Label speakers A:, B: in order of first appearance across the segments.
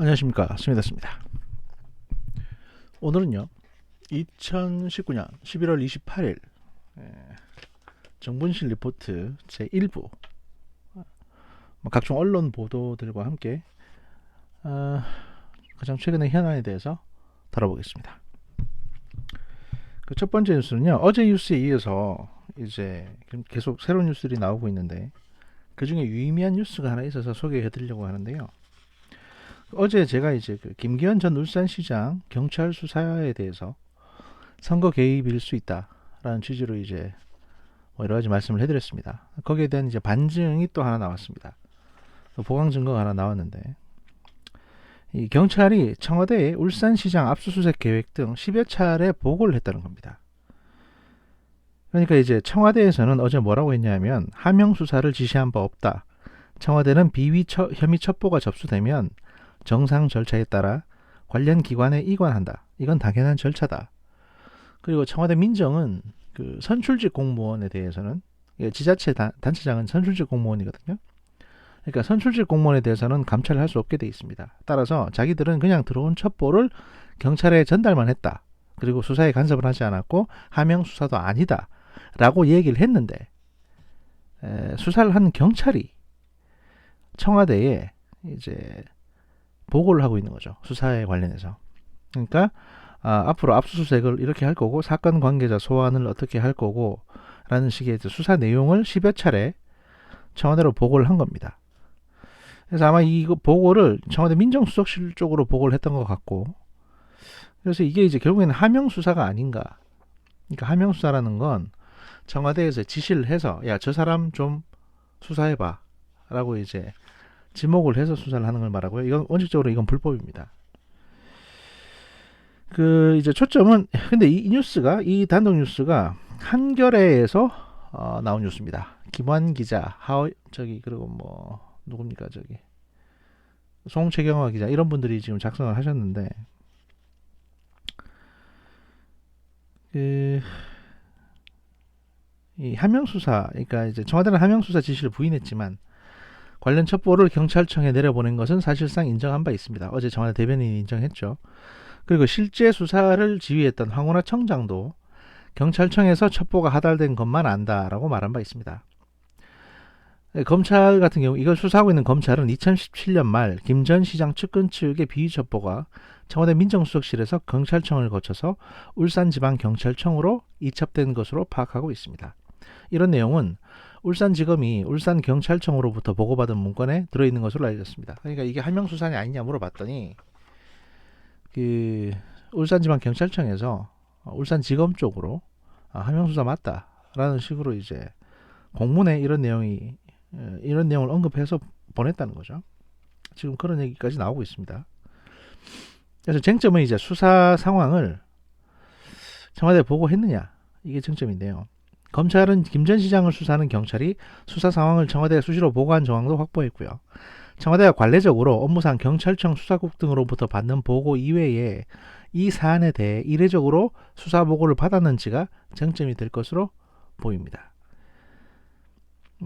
A: 안녕하십니까, 스미다스입니다. 오늘은요 2019년 11월 28일 정분실 리포트 제1부 각종 언론 보도들과 함께 가장 최근의 현안에 대해서 다뤄보겠습니다. 첫 번째 뉴스는요, 어제 뉴스에 이어서 이제 계속 새로운 뉴스들이 나오고 있는데 그 중에 유의미한 뉴스가 하나 있어서 소개해드리려고 하는데요. 어제 제가 이제 김기현 전 울산시장 경찰 수사에 대해서 선거 개입일 수 있다라는 취지로 이제 여러 가지 말씀을 해드렸습니다. 거기에 대한 이제 반증이 또 하나 나왔습니다. 보강 증거가 하나 나왔는데, 이 경찰이 청와대에 울산시장 압수수색 계획 등 10여 차례 보고를 했다는 겁니다. 그러니까 이제 청와대에서는 어제 뭐라고 했냐면, 하명 수사를 지시한 바 없다. 청와대는 비위 혐의 첩보가 접수되면 정상 절차에 따라 관련 기관에 이관한다. 이건 당연한 절차다. 그리고 청와대 민정은 그 선출직 공무원에 대해서는, 지자체 단체장은 선출직 공무원이거든요. 그러니까 선출직 공무원에 대해서는 감찰을 할 수 없게 돼 있습니다. 따라서 자기들은 그냥 들어온 첩보를 경찰에 전달만 했다. 그리고 수사에 간섭을 하지 않았고 하명 수사도 아니다. 라고 얘기를 했는데, 수사를 한 경찰이 청와대에 이제 보고를 하고 있는 거죠. 수사에 관련해서. 그러니까 앞으로 압수수색을 이렇게 할 거고 사건 관계자 소환을 어떻게 할 거고 라는 식의 수사 내용을 10여 차례 청와대로 보고를 한 겁니다. 그래서 아마 이 보고를 청와대 민정수석실 쪽으로 보고를 했던 것 같고, 그래서 이게 이제 결국에는 하명수사가 아닌가. 그러니까 하명수사라는 건 청와대에서 지시를 해서 야, 저 사람 좀 수사해봐 라고 이제 지목을 해서 수사를 하는 걸 말하고요. 이건 원칙적으로 이건 불법입니다. 그 이제 초점은, 근데 이 뉴스가, 이 단독 뉴스가 한겨레에서 나온 뉴스입니다. 김환 기자, 그리고 뭐 누굽니까, 송채경화 기자, 이런 분들이 지금 작성을 하셨는데, 이 하명수사, 그러니까 이제 청와대는 하명수사 지시를 부인했지만 관련 첩보를 경찰청에 내려보낸 것은 사실상 인정한 바 있습니다. 어제 청와대 대변인이 인정했죠. 그리고 실제 수사를 지휘했던 황운하 청장도 경찰청에서 첩보가 하달된 것만 안다라고 말한 바 있습니다. 검찰 같은 경우, 이걸 수사하고 있는 검찰은 2017년 말 김 전 시장 측근 측의 비위 첩보가 청와대 민정수석실에서 경찰청을 거쳐서 울산지방경찰청으로 이첩된 것으로 파악하고 있습니다. 이런 내용은 울산지검이 울산경찰청으로부터 보고받은 문건에 들어있는 것으로 알려졌습니다. 그러니까 이게 하명수사냐 아니냐 물어봤더니, 그 울산지방경찰청에서 울산지검 쪽으로 하명수사 맞다라는 식으로 이제 공문에 이런 내용을 언급해서 보냈다는 거죠. 지금 그런 얘기까지 나오고 있습니다. 그래서 쟁점은 이제 수사 상황을 청와대에 보고했느냐, 이게 쟁점인데요. 검찰은 김 전 시장을 수사하는 경찰이 수사 상황을 청와대에 수시로 보고한 정황도 확보했고요. 청와대가 관례적으로 업무상 경찰청 수사국 등으로부터 받는 보고 이외에 이 사안에 대해 이례적으로 수사 보고를 받았는지가 쟁점이 될 것으로 보입니다.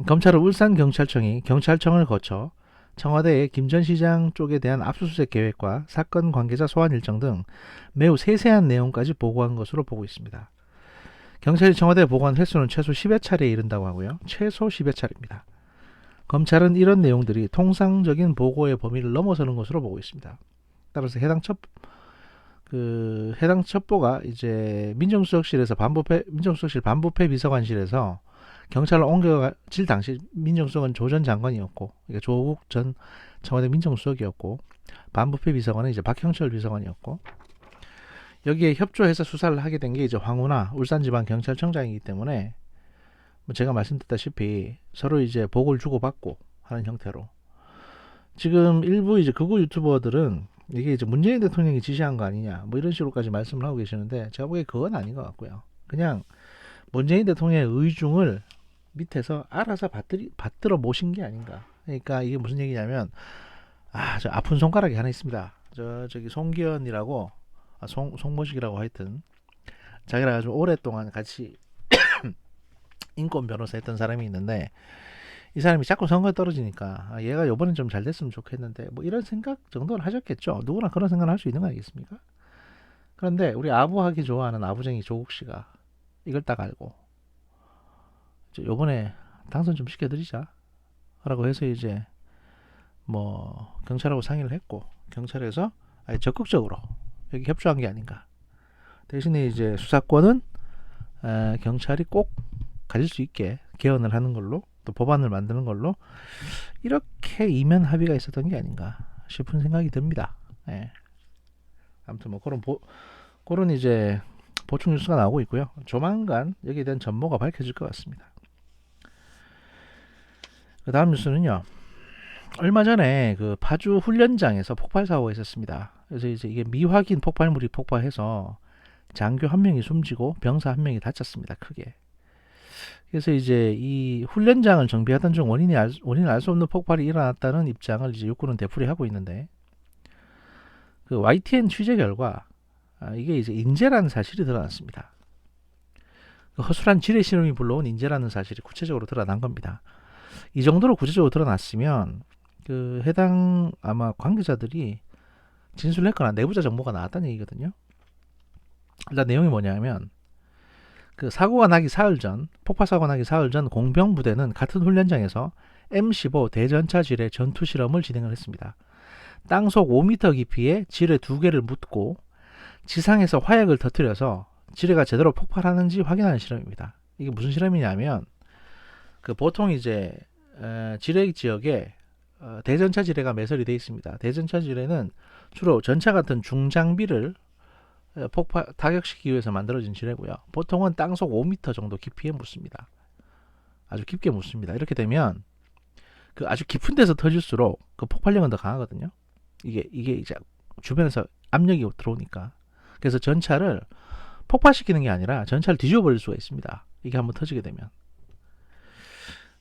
A: 검찰은 울산경찰청이 경찰청을 거쳐 청와대의 김 전 시장 쪽에 대한 압수수색 계획과 사건 관계자 소환 일정 등 매우 세세한 내용까지 보고한 것으로 보고 있습니다. 경찰이 청와대에 보고한 횟수는 최소 10여 차례에 이른다고 하고요. 최소 10여 차례입니다. 검찰은 이런 내용들이 통상적인 보고의 범위를 넘어서는 것으로 보고 있습니다. 따라서 해당 첩보가 이제 민정수석실 반부패 비서관실에서 경찰로 옮겨질 당시 민정수석은 조 전 장관이었고, 그러니까 조국 전 청와대 민정수석이었고, 반부패 비서관은 이제 박형철 비서관이었고, 여기에 협조해서 수사를 하게 된 게 이제 황운하 울산지방경찰청장이기 때문에 제가 말씀드렸다시피 서로 이제 보고를 주고받고 하는 형태로, 지금 일부 이제 극우 유튜버들은 이게 이제 문재인 대통령이 지시한 거 아니냐 뭐 이런 식으로까지 말씀을 하고 계시는데, 제가 보기에 그건 아닌 것 같고요. 그냥 문재인 대통령의 의중을 밑에서 알아서 받들어 모신 게 아닌가. 그러니까 이게 무슨 얘기냐면, 저 아픈 손가락이 하나 있습니다. 저기 송기현이라고, 송모식이라고 하여튼 자기랑 아주 오랫동안 같이 인권 변호사 했던 사람이 있는데, 이 사람이 자꾸 선거에 떨어지니까 얘가 요번엔 좀 잘 됐으면 좋겠는데 뭐 이런 생각 정도는 하셨겠죠. 누구나 그런 생각을 할 수 있는 거 아니겠습니까? 그런데 우리 아부하기 좋아하는 아부쟁이 조국 씨가 이걸 딱 알고 요번에 당선 좀 시켜드리자 라고 해서 이제 뭐 경찰하고 상의를 했고, 경찰에서 아예 적극적으로 여기 협조한 게 아닌가. 대신에 이제 수사권은 경찰이 꼭 가질 수 있게 개헌을 하는 걸로, 또 법안을 만드는 걸로, 이렇게 이면 합의가 있었던 게 아닌가 싶은 생각이 듭니다. 예. 아무튼 뭐 그런 이제 보충 뉴스가 나오고 있고요. 조만간 여기에 대한 전모가 밝혀질 것 같습니다. 그 다음 뉴스는요. 얼마 전에 그 파주 훈련장에서 폭발 사고가 있었습니다. 그래서 이제 이게 미확인 폭발물이 폭발해서 장교 한 명이 숨지고 병사 한 명이 다쳤습니다. 크게. 그래서 이제 이 훈련장을 정비하던 중 원인을 알 수 없는 폭발이 일어났다는 입장을 이제 육군은 되풀이하고 있는데, 그 YTN 취재 결과 이게 이제 인재라는 사실이 드러났습니다. 그 허술한 지뢰 실험이 불러온 인재라는 사실이 구체적으로 드러난 겁니다. 이 정도로 구체적으로 드러났으면 그 해당 아마 관계자들이 진술을 했거나 내부자 정보가 나왔다는 얘기거든요. 일단 내용이 뭐냐면, 그 사고가 나기 사흘 전, 폭발 사고 나기 사흘 전 공병부대는 같은 훈련장에서 M15 대전차 지뢰 전투 실험을 진행을 했습니다. 땅속 5m 깊이에 지뢰 2개를 묻고 지상에서 화약을 터뜨려서 지뢰가 제대로 폭발하는지 확인하는 실험입니다. 이게 무슨 실험이냐면, 그 보통 이제 지뢰 지역에 대전차 지뢰가 매설이 되어 있습니다. 대전차 지뢰는 주로 전차 같은 중장비를 타격시키기 위해서 만들어진 지뢰고요. 보통은 땅속 5m 정도 깊이에 묻습니다. 아주 깊게 묻습니다. 이렇게 되면 그 아주 깊은 데서 터질수록 그 폭발력은 더 강하거든요. 이게 이제 주변에서 압력이 들어오니까. 그래서 전차를 폭발시키는 게 아니라 전차를 뒤집어 버릴 수가 있습니다. 이게 한번 터지게 되면.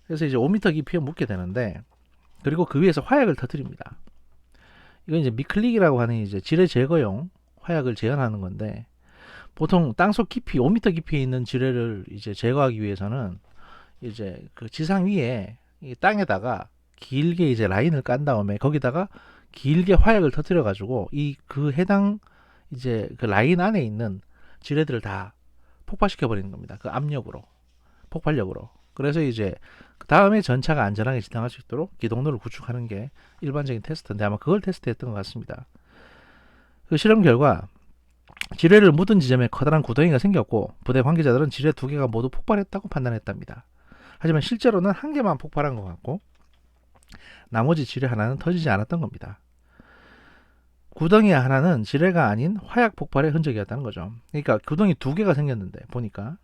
A: 그래서 이제 5m 깊이에 묻게 되는데, 그리고 그 위에서 화약을 터뜨립니다. 이건 이제 미클릭이라고 하는 이제 지뢰 제거용 화약을 재현하는 건데, 보통 땅속 깊이 5m 깊이에 있는 지뢰를 이제 제거하기 위해서는 이제 그 지상 위에 이 땅에다가 길게 이제 라인을 깐 다음에 거기다가 길게 화약을 터뜨려 가지고 그 해당 이제 그 라인 안에 있는 지뢰들을 다 폭발시켜 버리는 겁니다. 그 압력으로, 폭발력으로. 그래서 이제 그 다음에 전차가 안전하게 지나갈 수 있도록 기동로를 구축하는 게 일반적인 테스트인데, 아마 그걸 테스트했던 것 같습니다. 그 실험 결과 지뢰를 묻은 지점에 커다란 구덩이가 생겼고, 부대 관계자들은 지뢰 2개가 모두 폭발했다고 판단했답니다. 하지만 실제로는 한 개만 폭발한 것 같고 나머지 지뢰 하나는 터지지 않았던 겁니다. 구덩이 하나는 지뢰가 아닌 화약 폭발의 흔적이었다는 거죠. 그러니까 구덩이 2개가 생겼는데 보니까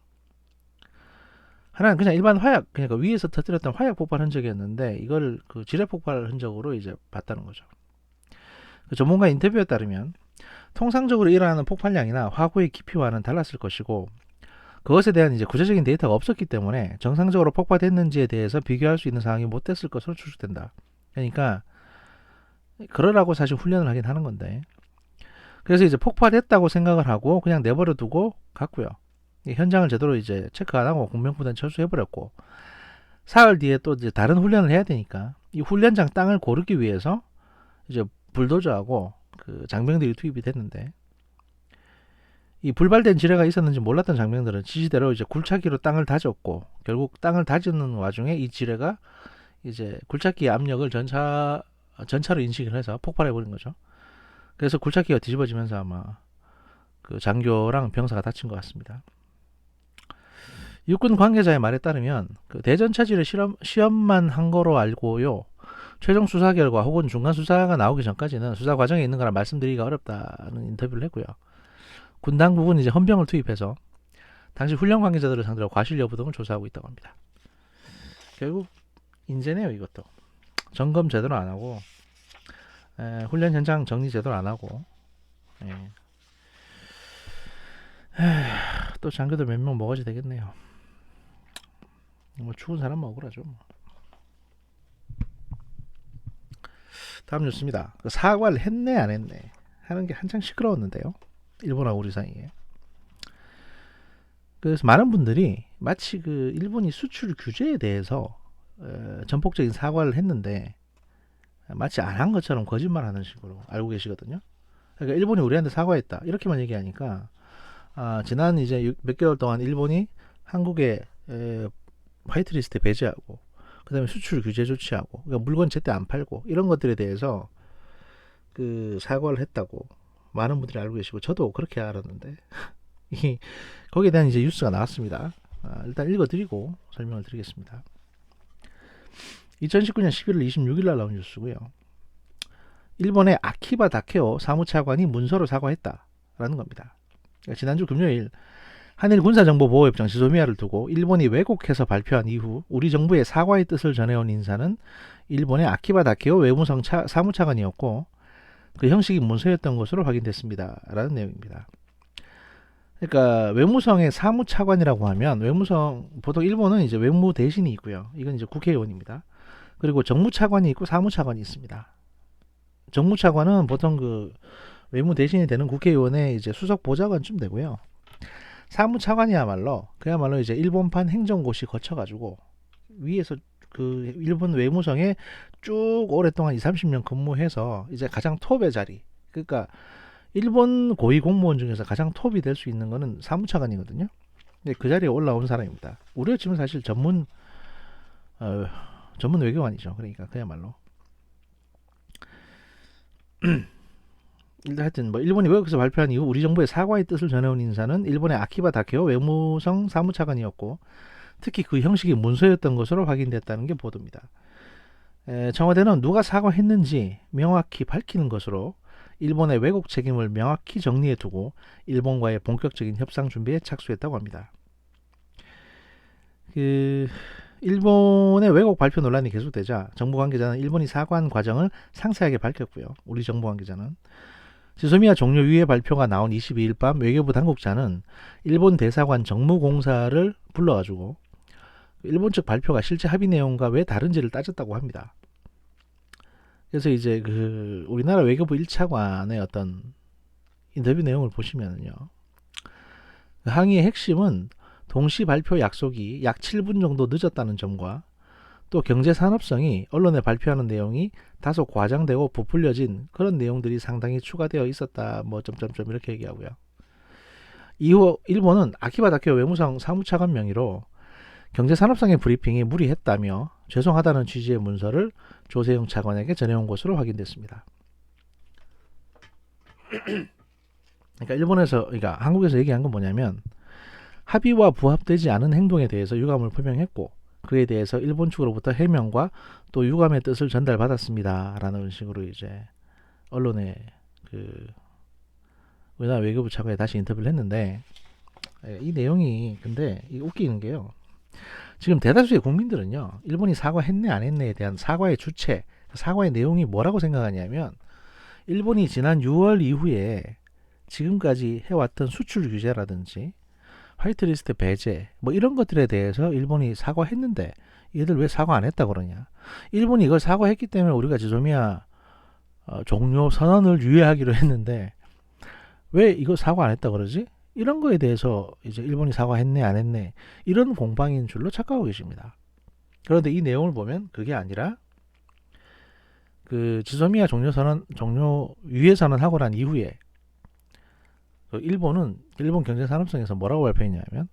A: 하나는 그냥 일반 화약, 그러니까 위에서 터뜨렸던 화약 폭발 흔적이었는데, 이걸 그 지뢰 폭발 흔적으로 이제 봤다는 거죠. 그 전문가 인터뷰에 따르면 통상적으로 일어나는 폭발량이나 화구의 깊이와는 달랐을 것이고, 그것에 대한 이제 구체적인 데이터가 없었기 때문에 정상적으로 폭발됐는지에 대해서 비교할 수 있는 상황이 못 됐을 것으로 추측된다. 그러니까 그러라고 사실 훈련을 하긴 하는 건데, 그래서 이제 폭발했다고 생각을 하고 그냥 내버려 두고 갔고요. 현장을 제대로 이제 체크 안 하고 공명부대는 철수해버렸고, 사흘 뒤에 또 이제 다른 훈련을 해야 되니까 이 훈련장 땅을 고르기 위해서 이제 불도저하고 그 장병들이 투입이 됐는데, 이 불발된 지뢰가 있었는지 몰랐던 장병들은 지시대로 이제 굴착기로 땅을 다졌고, 결국 땅을 다지는 와중에 이 지뢰가 이제 굴착기의 압력을 전차로 인식을 해서 폭발해 버린 거죠. 그래서 굴착기가 뒤집어지면서 아마 그 장교랑 병사가 다친 것 같습니다. 육군 관계자의 말에 따르면 그 대전차 지뢰 시험만 한 거로 알고요. 최종 수사 결과 혹은 중간 수사가 나오기 전까지는 수사 과정에 있는 거라 말씀드리기가 어렵다는 인터뷰를 했고요. 군 당국은 이제 헌병을 투입해서 당시 훈련 관계자들을 상대로 과실 여부 등을 조사하고 있다고 합니다. 결국 인재네요. 이것도 점검 제대로 안 하고, 훈련 현장 정리 제대로 안 하고, 또 장교들 몇 명 먹어지 되겠네요. 뭐 죽은 사람 먹으라죠. 뭐. 다음 뉴스입니다. 사과를 했네 안 했네 하는 게 한창 시끄러웠는데요. 일본하고 우리 사이에. 그래서 많은 분들이 마치 그 일본이 수출 규제에 대해서 전폭적인 사과를 했는데 마치 안 한 것처럼 거짓말하는 식으로 알고 계시거든요. 그러니까 일본이 우리한테 사과했다 이렇게만 얘기하니까 지난 이제 몇 개월 동안 일본이 한국에 화이트리스트에 배제하고 그다음에 수출 규제 조치하고 그러니까 물건 제때 안 팔고 이런 것들에 대해서 그 사과를 했다고 많은 분들이 알고 계시고 저도 그렇게 알았는데 거기에 대한 이제 뉴스가 나왔습니다. 일단 읽어드리고 설명을 드리겠습니다. 2019년 11월 26일 날 나온 뉴스고요. 일본의 아키바 다케오 사무차관이 문서로 사과했다라는 겁니다. 그러니까 지난주 금요일 한일 군사정보보호협정 지소미아를 두고 일본이 왜곡해서 발표한 이후 우리 정부의 사과의 뜻을 전해온 인사는 일본의 아키바 다케오 외무성 사무차관이었고 그 형식이 문서였던 것으로 확인됐습니다. 라는 내용입니다. 그러니까 외무성의 사무차관이라고 하면 외무성 보통 일본은 이제 외무 대신이 있고요. 이건 이제 국회의원입니다. 그리고 정무차관이 있고 사무차관이 있습니다. 정무차관은 보통 그 외무 대신이 되는 국회의원의 이제 수석 보좌관쯤 되고요. 사무차관이야말로 그야말로 이제 일본판 행정고시 거쳐가지고 위에서 그 일본 외무성에 쭉 오랫동안 20-30년 근무해서 이제 가장 톱의 자리, 그러니까 일본 고위 공무원 중에서 가장 톱이 될 수 있는 거는 사무차관이거든요. 그 자리에 올라온 사람입니다. 우리가 지금 사실 전문 외교관이죠. 그러니까 그야말로 하여튼 뭐 일본이 외국에서 발표한 이후 우리 정부의 사과의 뜻을 전해온 인사는 일본의 아키바 다케오 외무성 사무차관이었고 특히 그 형식이 문서였던 것으로 확인됐다는 게 보도입니다. 청와대는 누가 사과했는지 명확히 밝히는 것으로 일본의 왜곡 책임을 명확히 정리해두고 일본과의 본격적인 협상 준비에 착수했다고 합니다. 일본의 왜곡 발표 논란이 계속되자 정부 관계자는 일본이 사과한 과정을 상세하게 밝혔고요. 우리 정부 관계자는 지소미아 종료 이후에 발표가 나온 22일 밤 외교부 당국자는 일본 대사관 정무공사를 불러가지고 일본 측 발표가 실제 합의 내용과 왜 다른지를 따졌다고 합니다. 그래서 이제 그 우리나라 외교부 1차관의 어떤 인터뷰 내용을 보시면요. 항의의 핵심은 동시 발표 약속이 약 7분 정도 늦었다는 점과 또 경제산업성이 언론에 발표하는 내용이 다소 과장되고 부풀려진 그런 내용들이 상당히 추가되어 있었다. 뭐 점점점 이렇게 얘기하고요. 이후 일본은 아키바 다케오 외무성 사무차관 명의로 경제산업성의 브리핑이 무리했다며 죄송하다는 취지의 문서를 조세용 차관에게 전해온 것으로 확인됐습니다. 그러니까 한국에서 얘기한 건 뭐냐면 합의와 부합되지 않은 행동에 대해서 유감을 표명했고 그에 대해서 일본 측으로부터 해명과 또 유감의 뜻을 전달받았습니다. 라는 식으로 이제 언론에 우리나라 외교부 차관에 다시 인터뷰를 했는데 이 내용이 근데 웃기는 게요. 지금 대다수의 국민들은요. 일본이 사과했네 안 했네에 대한 사과의 주체, 사과의 내용이 뭐라고 생각하냐면 일본이 지난 6월 이후에 지금까지 해왔던 수출 규제라든지 화이트리스트 배제 뭐 이런 것들에 대해서 일본이 사과했는데 얘들 왜 사과 안 했다 그러냐. 일본이 이걸 사과했기 때문에 우리가 지소미아 종료 선언을 유예하기로 했는데 왜 이거 사과 안 했다 그러지? 이런 거에 대해서 이제 일본이 사과했네 안 했네 이런 공방인 줄로 착각하고 계십니다. 그런데 이 내용을 보면 그게 아니라 그 지소미아 종료 유예 선언하고 난 이후에 일본 경제산업성에서 뭐라고 발표했냐면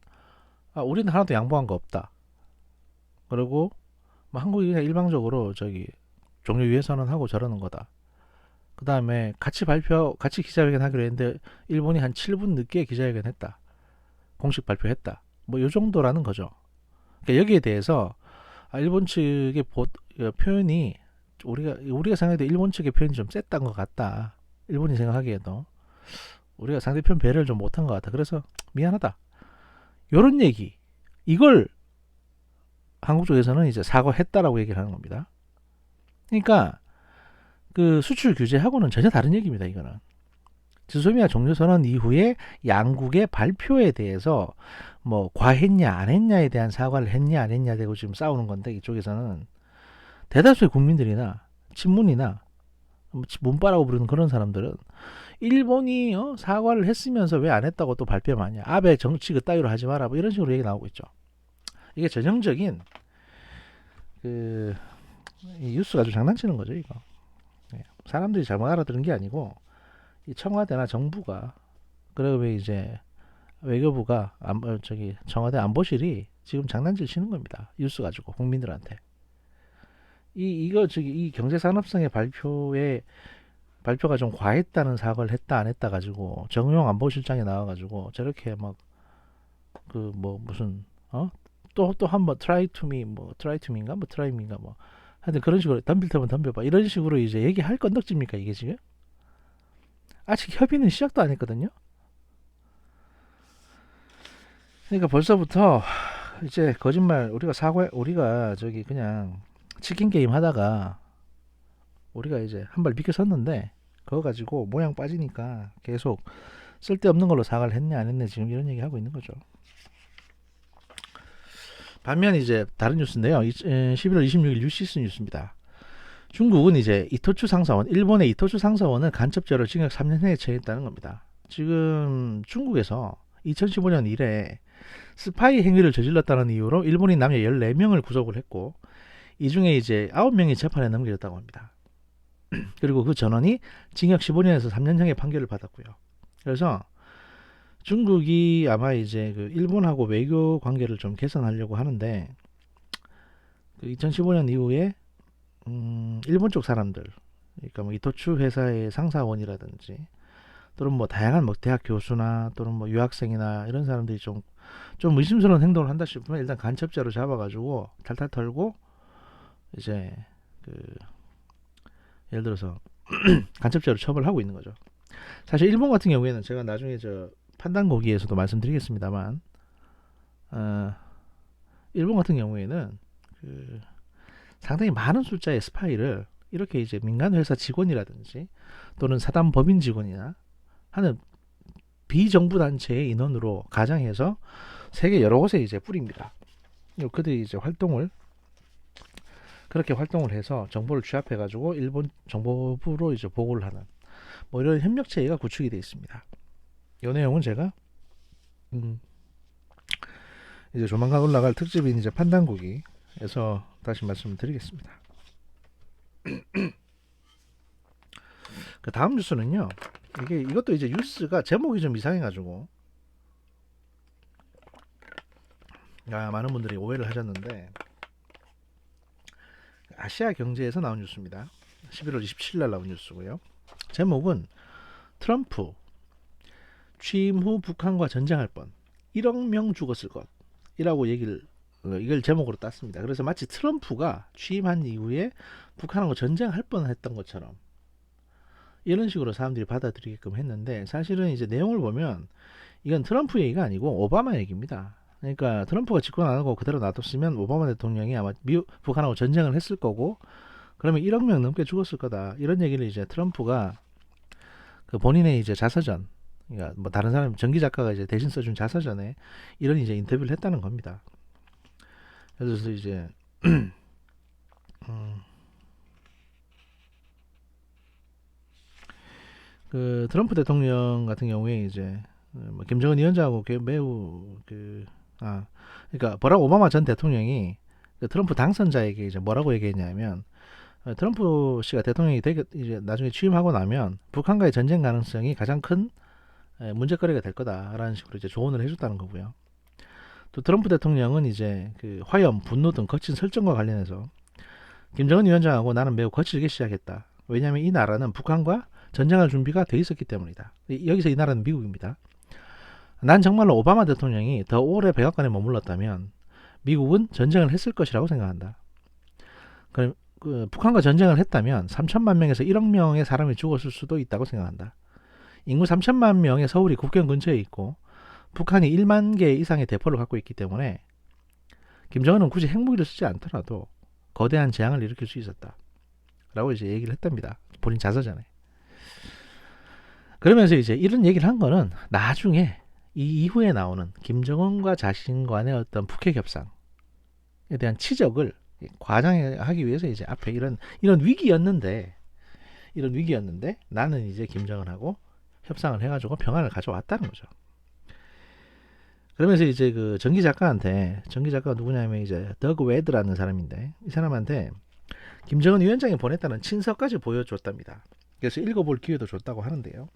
A: 우리는 하나도 양보한 거 없다. 그리고 한국이 그냥 일방적으로 종료 유예 선언하고 저러는 거다. 그 다음에 같이 기자회견 하기로 했는데 일본이 한 7분 늦게 기자회견 했다. 공식 발표했다. 뭐 요 정도라는 거죠. 그러니까 여기에 대해서 일본 측의 표현이 우리가 생각해도 일본 측의 표현이 좀 셌던 것 같다. 일본이 생각하기에도 우리가 상대편 배려를 좀 못한 것 같아. 그래서 미안하다. 요런 얘기. 이걸 한국 쪽에서는 이제 사과했다라고 얘기를 하는 겁니다. 그러니까 그 수출 규제하고는 전혀 다른 얘기입니다. 이거는 지소미아 종료선언 이후에 양국의 발표에 대해서 뭐 과했냐 안 했냐에 대한 사과를 했냐 안 했냐 되고 지금 싸우는 건데 이쪽에서는 대다수의 국민들이나 친문이나 문바라고 부르는 그런 사람들은 일본이 사과를 했으면서 왜 안 했다고 또 발표하냐. 아베 정치 그따위로 하지 마라. 뭐 이런 식으로 얘기 나오고 있죠. 이게 전형적인 이 뉴스가 아주 장난치는 거죠, 이거. 예. 사람들이 잘못 알아들은 게 아니고 이 청와대나 정부가 그러면 이제 외교부가 청와대 안보실이 지금 장난질 치는 겁니다. 뉴스 가지고 국민들한테. 이 경제산업성의 발표가 좀 과했다는 사과를 했다 안 했다 가지고 정용 안보실장이 나와가지고 저렇게 막 무슨 또 한번 try to me인가 뭐 try me인가 뭐 하여튼 그런 식으로 덤빌 테면 덤벼봐 이런 식으로 이제 얘기할 건덕집니까 이게 지금? 아직 협의는 시작도 안 했거든요. 그러니까 벌써부터 이제 거짓말 우리가 그냥 치킨 게임 하다가 우리가 이제 한 발 비켜섰는데 그거 가지고 모양 빠지니까 계속 쓸데없는 걸로 사과를 했냐 안 했냐 지금 이런 얘기 하고 있는 거죠. 반면 이제 다른 뉴스인데요. 11월 26일 뉴시스 뉴스입니다. 중국은 이제 일본의 이토추 상사원을 간첩죄로 징역 3년에 처했다는 겁니다. 지금 중국에서 2015년 이래 스파이 행위를 저질렀다는 이유로 일본인 남녀 14명을 구속을 했고 이 중에 이제 9명이 재판에 넘겨졌다고 합니다. 그리고 그 전원이 징역 15년에서 3년형의 판결을 받았고요. 그래서 중국이 아마 이제 일본하고 외교 관계를 좀 개선하려고 하는데 2015년 이후에 일본 쪽 사람들, 그러니까 뭐 이토추 회사의 상사원이라든지 또는 뭐 다양한 대학 교수나 또는 뭐 유학생이나 이런 사람들이 좀 의심스러운 행동을 한다 싶으면 일단 간첩죄로 잡아가지고 탈탈 털고 이제 예를 들어서 간첩죄로 처벌하고 있는 거죠. 사실 일본 같은 경우에는 제가 나중에 판단고기에서도 말씀드리겠습니다만 일본 같은 경우에는 상당히 많은 숫자의 스파이를 이렇게 이제 민간 회사 직원이라든지 또는 사단 법인 직원이나 하는 비정부 단체의 인원으로 가장해서 세계 여러 곳에 이제 뿌립니다. 그들이 이제 그렇게 활동을 해서 정보를 취합해가지고 일본 정보부로 이제 보고를 하는 뭐 이런 협력 체계가 구축이 되어 있습니다. 이 내용은 제가 이제 조만간 올라갈 특집인 이제 판단국에서 다시 말씀을 드리겠습니다. 그 다음 뉴스는요. 이것도 이제 뉴스가 제목이 좀 이상해가지고 많은 분들이 오해를 하셨는데 아시아 경제에서 나온 뉴스입니다. 11월 27일 날 나온 뉴스고요. 제목은 트럼프 취임 후 북한과 전쟁할 뻔 1억 명 죽었을 것이라고 이걸 제목으로 땄습니다. 그래서 마치 트럼프가 취임한 이후에 북한하고 전쟁할 뻔했던 것처럼 이런 식으로 사람들이 받아들이게끔 했는데 사실은 이제 내용을 보면 이건 트럼프 얘기가 아니고 오바마 얘기입니다. 그러니까 트럼프가 집권 안 하고 그대로 놔뒀으면 오바마 대통령이 아마 북한하고 전쟁을 했을 거고 그러면 1억 명 넘게 죽었을 거다. 이런 얘기를 이제 트럼프가 본인의 이제 자서전, 그러니까 뭐 다른 사람 전기 작가가 이제 대신 써준 자서전에 이런 이제 인터뷰를 했다는 겁니다. 그래서 이제 트럼프 대통령 같은 경우에 이제 김정은 위원장하고 매우 그러니까 버락 오바마 전 대통령이 트럼프 당선자에게 이제 뭐라고 얘기했냐면 트럼프 씨가 대통령이 이제 나중에 취임하고 나면 북한과의 전쟁 가능성이 가장 큰 문제거리가 될 거다라는 식으로 이제 조언을 해줬다는 거고요. 또 트럼프 대통령은 이제 화염, 분노 등 거친 설정과 관련해서 김정은 위원장하고 나는 매우 거칠게 시작했다. 왜냐하면 이 나라는 북한과 전쟁할 준비가 돼 있었기 때문이다. 여기서 이 나라는 미국입니다. 난 정말로 오바마 대통령이 더 오래 백악관에 머물렀다면 미국은 전쟁을 했을 것이라고 생각한다. 그럼 북한과 전쟁을 했다면 3천만 명에서 1억 명의 사람이 죽었을 수도 있다고 생각한다. 인구 3천만 명의 서울이 국경 근처에 있고 북한이 1만 개 이상의 대포를 갖고 있기 때문에 김정은은 굳이 핵무기를 쓰지 않더라도 거대한 재앙을 일으킬 수 있었다. 라고 이제 얘기를 했답니다. 본인 자서전에. 그러면서 이제 이런 얘기를 한 거는 나중에 이 이후에 나오는 김정은과 자신 간의 어떤 북핵 협상에 대한 치적을 과장하기 위해서 이제 앞에 이런 위기였는데 나는 이제 김정은하고 협상을 해가지고 평화를 가져왔다는 거죠. 그러면서 이제 그 전기 작가한테, 전기 작가가 누구냐면 이제 더그 웨드라는 사람인데, 이 사람한테 김정은 위원장이 보냈다는 친서까지 보여줬답니다. 그래서 읽어볼 기회도 줬다고 하는데요.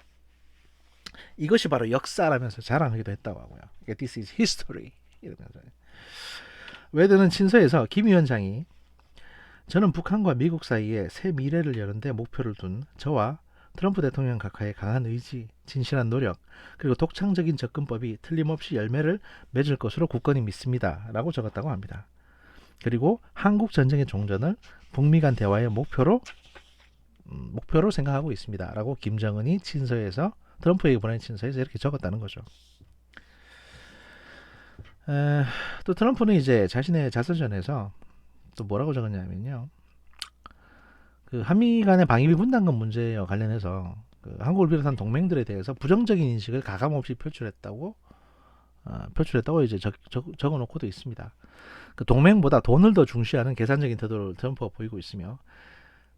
A: 이것이 바로 역사라면서 자랑하기도 했다고 하고요. This is history 이러면서. 웨드는 친서에서 김 위원장이 저는 북한과 미국 사이에 새 미래를 여는 데 목표를 둔 저와 트럼프 대통령 각하의 강한 의지, 진실한 노력, 그리고 독창적인 접근법이 틀림없이 열매를 맺을 것으로 굳건히 믿습니다. 라고 적었다고 합니다. 그리고 한국 전쟁의 종전을 북미 간 대화의 목표로 생각하고 있습니다. 라고 김정은이 친서에서, 트럼프에게 보낸 친서에서 이렇게 적었다는 거죠. 또 트럼프는 이제 자신의 자서전에서 또 뭐라고 적었냐면요. 그 한미 간의 방위비 분담금 문제와 관련해서 그 한국을 비롯한 동맹들에 대해서 부정적인 인식을 가감없이 표출했다고 이제 적어놓고도 있습니다. 그 동맹보다 돈을 더 중시하는 계산적인 태도를 트럼프가 보이고 있으며,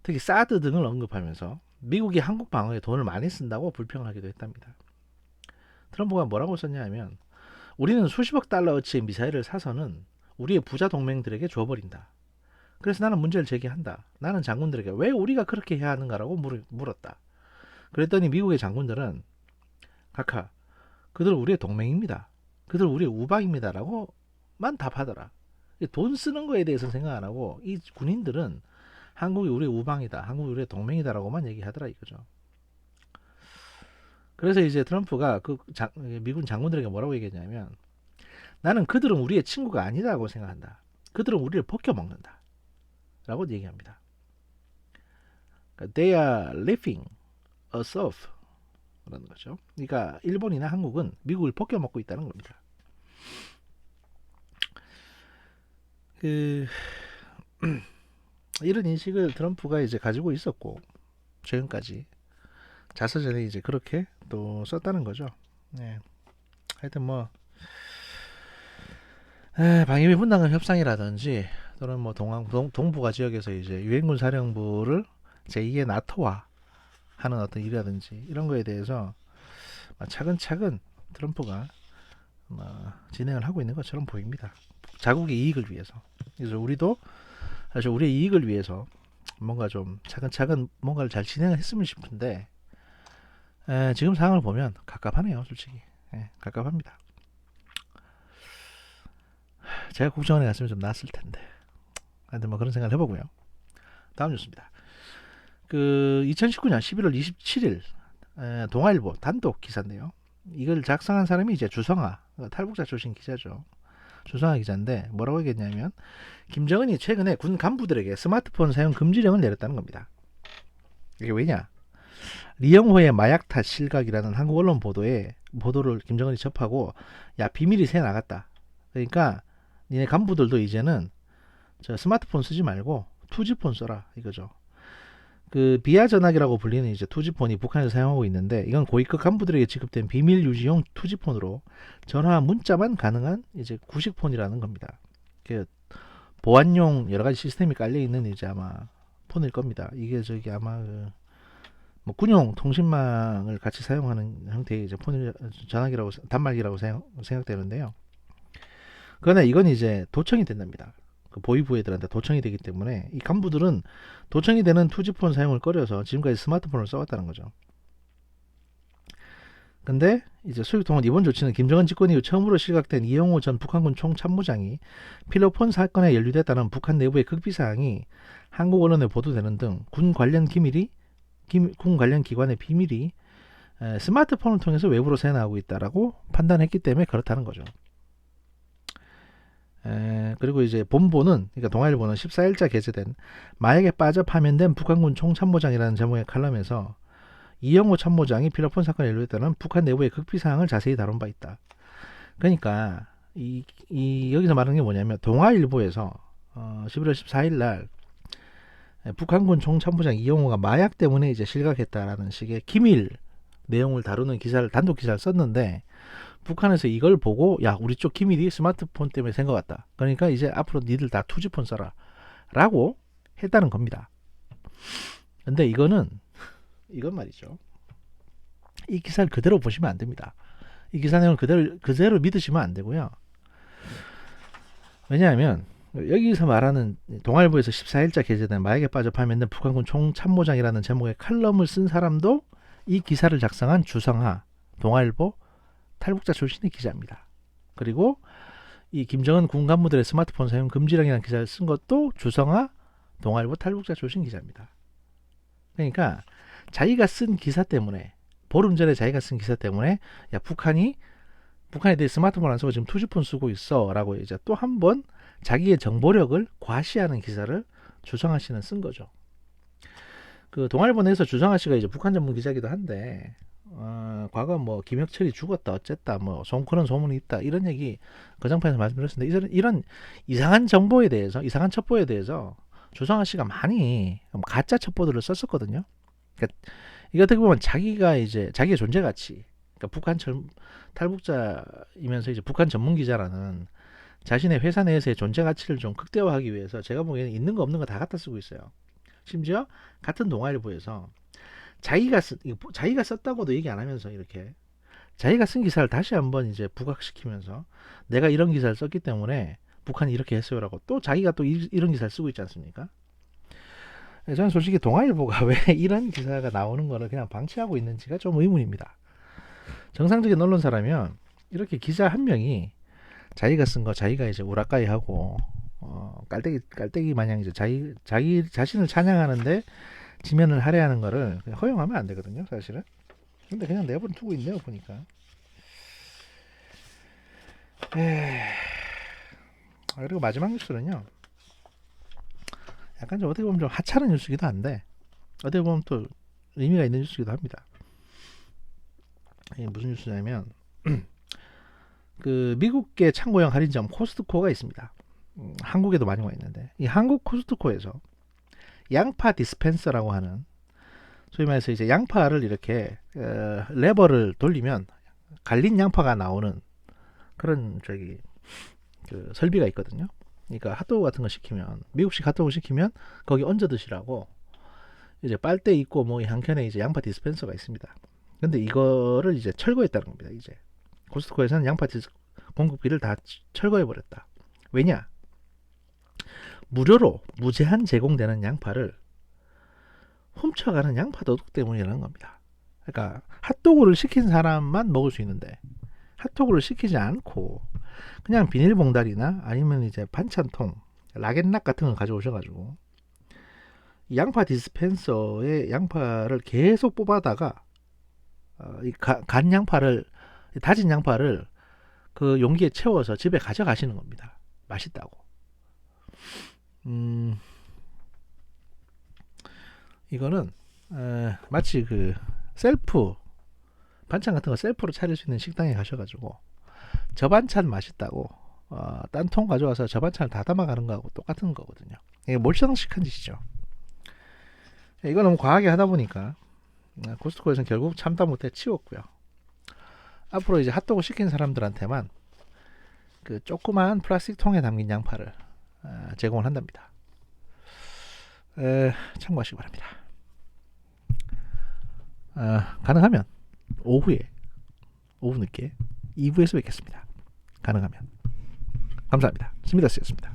A: 특히 사드 등을 언급하면서 미국이 한국 방어에 돈을 많이 쓴다고 불평을 하기도 했답니다. 트럼프가 뭐라고 썼냐면, 우리는 수십억 달러어치의 미사일을 사서는 우리의 부자 동맹들에게 줘버린다. 그래서 나는 문제를 제기한다. 나는 장군들에게 왜 우리가 그렇게 해야 하는가라고 물었다. 그랬더니 미국의 장군들은 각하, 그들 우리의 동맹입니다. 그들 우리의 우방입니다. 라고만 답하더라. 돈 쓰는 거에 대해서 생각 안 하고 이 군인들은 한국이 우리의 우방이다. 한국이 우리의 동맹이다. 라고만 얘기하더라 이거죠. 그래서 이제 트럼프가 미군 장군들에게 뭐라고 얘기했냐면, 나는 그들은 우리의 친구가 아니다고 생각한다. 그들은 우리를 벗겨먹는다. 라고 얘기합니다. They are ripping us off 라는 거죠. 그러니까 일본이나 한국은 미국을 벗겨먹고 있다는 겁니다. 이런 인식을 트럼프가 이제 가지고 있었고, 최근까지 자서전에 이제 그렇게 또 썼다는 거죠. 네. 하여튼 뭐 방위비 분담금 협상이라든지 또는 뭐 동북아 지역에서 이제 유엔군 사령부를 제2의 나토화 하는 어떤 일이라든지 이런 거에 대해서 차근차근 트럼프가 진행을 하고 있는 것처럼 보입니다. 자국의 이익을 위해서. 그래서 우리도 사실 우리의 이익을 위해서 뭔가 좀 차근차근 뭔가를 잘 진행을 했으면 싶은데, 지금 상황을 보면 갑갑하네요, 솔직히. 갑갑합니다. 제가 국정원에 갔으면 좀 낫을 텐데. 하여튼 뭐 그런 생각을 해보고요. 다음 뉴스입니다. 2019년 11월 27일 동아일보 단독 기사인데요. 이걸 작성한 사람이 이제 주성아, 탈북자 출신 기자죠. 주성아 기자인데 뭐라고 얘기했냐면, 김정은이 최근에 군 간부들에게 스마트폰 사용 금지령을 내렸다는 겁니다. 이게 왜냐? 리영호의 마약 탓 실각이라는 한국 언론 보도를 김정은이 접하고, 야, 비밀이 새 나갔다. 그러니까 니네 간부들도 이제는 저 스마트폰 쓰지 말고 투지폰 써라 이거죠. 비아 전화기라고 불리는 이제 투지폰이 북한에서 사용하고 있는데, 이건 고위급 간부들에게 지급된 비밀 유지용 투지폰으로 전화 문자만 가능한 이제 구식폰이라는 겁니다. 보안용 여러 가지 시스템이 깔려 있는 이제 아마 폰일 겁니다. 이게 아마 뭐 군용 통신망을 같이 사용하는 형태의 이제 전화기라고, 단말기라고 생각되는데요. 그러나 이건 이제 도청이 된답니다. 보위부 애들한테 도청이 되기 때문에 이 간부들은 도청이 되는 투지폰 사용을 꺼려서 지금까지 스마트폰을 써왔다는 거죠. 근데 이제 소식통은 이번 조치는 김정은 집권 이후 처음으로 실각된 이영호 전 북한군 총참모장이 필로폰 사건에 연루됐다는 북한 내부의 극비사항이 한국 언론에 보도되는 등 군 관련 기관의 비밀이 스마트폰을 통해서 외부로 새나가고 있다라고 판단했기 때문에 그렇다는 거죠. 그리고 이제 본보는, 그러니까 동아일보는 14일자 게재된 마약에 빠져 파면된 북한군 총참모장이라는 제목의 칼럼에서 이영호 참모장이 필로폰 사건에 연루됐다는 북한 내부의 극비사항을 자세히 다룬 바 있다. 그러니까 여기서 말하는 게 뭐냐면, 동아일보에서 11월 14일 날 북한군 총참모장 이영호가 마약 때문에 이제 실각했다라는 식의 기밀 내용을 다루는 단독 기사를 썼는데, 북한에서 이걸 보고, 야, 우리 쪽 기밀이 스마트폰 때문에 생것 같다. 그러니까 이제 앞으로 니들 다 투지폰 써라 라고 했다는 겁니다. 근데 이건 말이죠, 이 기사를 그대로 보시면 안 됩니다. 이 기사 내용 그대로 믿으시면 안 되고요. 왜냐하면 여기서 말하는 동아일보에서 14일자 게재된 마약에 빠져 파면된 북한군 총참모장이라는 제목의 칼럼을 쓴 사람도 이 기사를 작성한 주성하 동아일보 탈북자 출신의 기자입니다. 그리고 이 김정은 군 간부들의 스마트폰 사용 금지령이라는 기사를 쓴 것도 주성하 동아일보 탈북자 출신 기자입니다. 그러니까 자기가 쓴 기사 때문에, 보름 전에 자기가 쓴 기사 때문에 야 북한에 대해 스마트폰 안 쓰고 지금 투지폰 쓰고 있어 라고 이제 또 한 번 자기의 정보력을 과시하는 기사를 주성하 씨는 쓴 거죠. 그 동아일보 내에서 주성하 씨가 이제 북한 전문 기자기도 한데 과거 뭐 김혁철이 죽었다 어쨌다 뭐 그런 소문이 있다 이런 얘기 거장판에서 말씀드렸습니다. 이런 이상한 정보에 대해서, 이상한 첩보에 대해서 주성하 씨가 많이 가짜 첩보들을 썼었거든요. 그러니까 이거 어떻게 보면 자기가 이제 자기의 존재 가치, 그러니까 북한 탈북자이면서 이제 북한 전문 기자라는 자신의 회사 내에서의 존재 가치를 좀 극대화하기 위해서 제가 보기에는 있는 거 없는 거 다 갖다 쓰고 있어요. 심지어 같은 동아일보에서 자기가 썼다고도 얘기 안 하면서 이렇게 자기가 쓴 기사를 다시 한번 이제 부각시키면서 내가 이런 기사를 썼기 때문에 북한이 이렇게 했어요라고 또 자기가 또 이런 기사를 쓰고 있지 않습니까? 저는 솔직히 동아일보가 왜 이런 기사가 나오는 거를 그냥 방치하고 있는지가 좀 의문입니다. 정상적인 언론사라면 이렇게 기자 한 명이 자기가 쓴 거 자기가 이제 우라카이 하고 깔때기 마냥 이제 자기 자신을 찬양하는데 지면을 할애하는 거를 그냥 허용하면 안 되거든요, 사실은. 근데 그냥 내버려 두고 있네요, 보니까. 그리고 마지막 뉴스는요. 약간 좀 어떻게 보면 좀 하찮은 뉴스기도 한데 어떻게 보면 또 의미가 있는 뉴스기도 합니다. 이게 무슨 뉴스냐면 그 미국계 창고형 할인점 코스트코가 있습니다. 한국에도 많이 와 있는데 이 한국 코스트코에서 양파 디스펜서라고 하는, 소위 말해서 이제 양파를 이렇게 레버를 돌리면 갈린 양파가 나오는 그런 그 설비가 있거든요. 그러니까 핫도그 같은 거 시키면, 미국식 핫도그 시키면 거기 얹어 드시라고 이제 빨대 있고 뭐 한켠에 이제 양파 디스펜서가 있습니다. 근데 이거를 이제 철거했다는 겁니다. 이제 코스트코에서는 양파 공급기를 다 철거해 버렸다. 왜냐? 무료로 무제한 제공되는 양파를 훔쳐가는 양파 도둑 때문이라는 겁니다. 그러니까 핫도그를 시킨 사람만 먹을 수 있는데 핫도그를 시키지 않고 그냥 비닐봉다리나 아니면 이제 반찬통, 락앤락 같은 걸 가져오셔가지고 양파 디스펜서에 양파를 계속 뽑아다가 다진 양파를 그 용기에 채워서 집에 가져가시는 겁니다. 맛있다고. 이거는 마치 그 셀프 반찬 같은 거 셀프로 차릴 수 있는 식당에 가셔가지고 저 반찬 맛있다고 딴 통 가져와서 저 반찬을 다 담아가는 거하고 똑같은 거거든요. 이게 몰상식한 짓이죠. 이거 너무 과하게 하다 보니까 코스트코에서는 결국 참다 못해 치웠고요. 앞으로 이제 핫도그 시킨 사람들한테만 그 조그만 플라스틱 통에 담긴 양파를 제공을 한답니다. 참고하시기 바랍니다. 가능하면 오후 늦게 2부에서 뵙겠습니다. 가능하면. 감사합니다. 스미다스였습니다.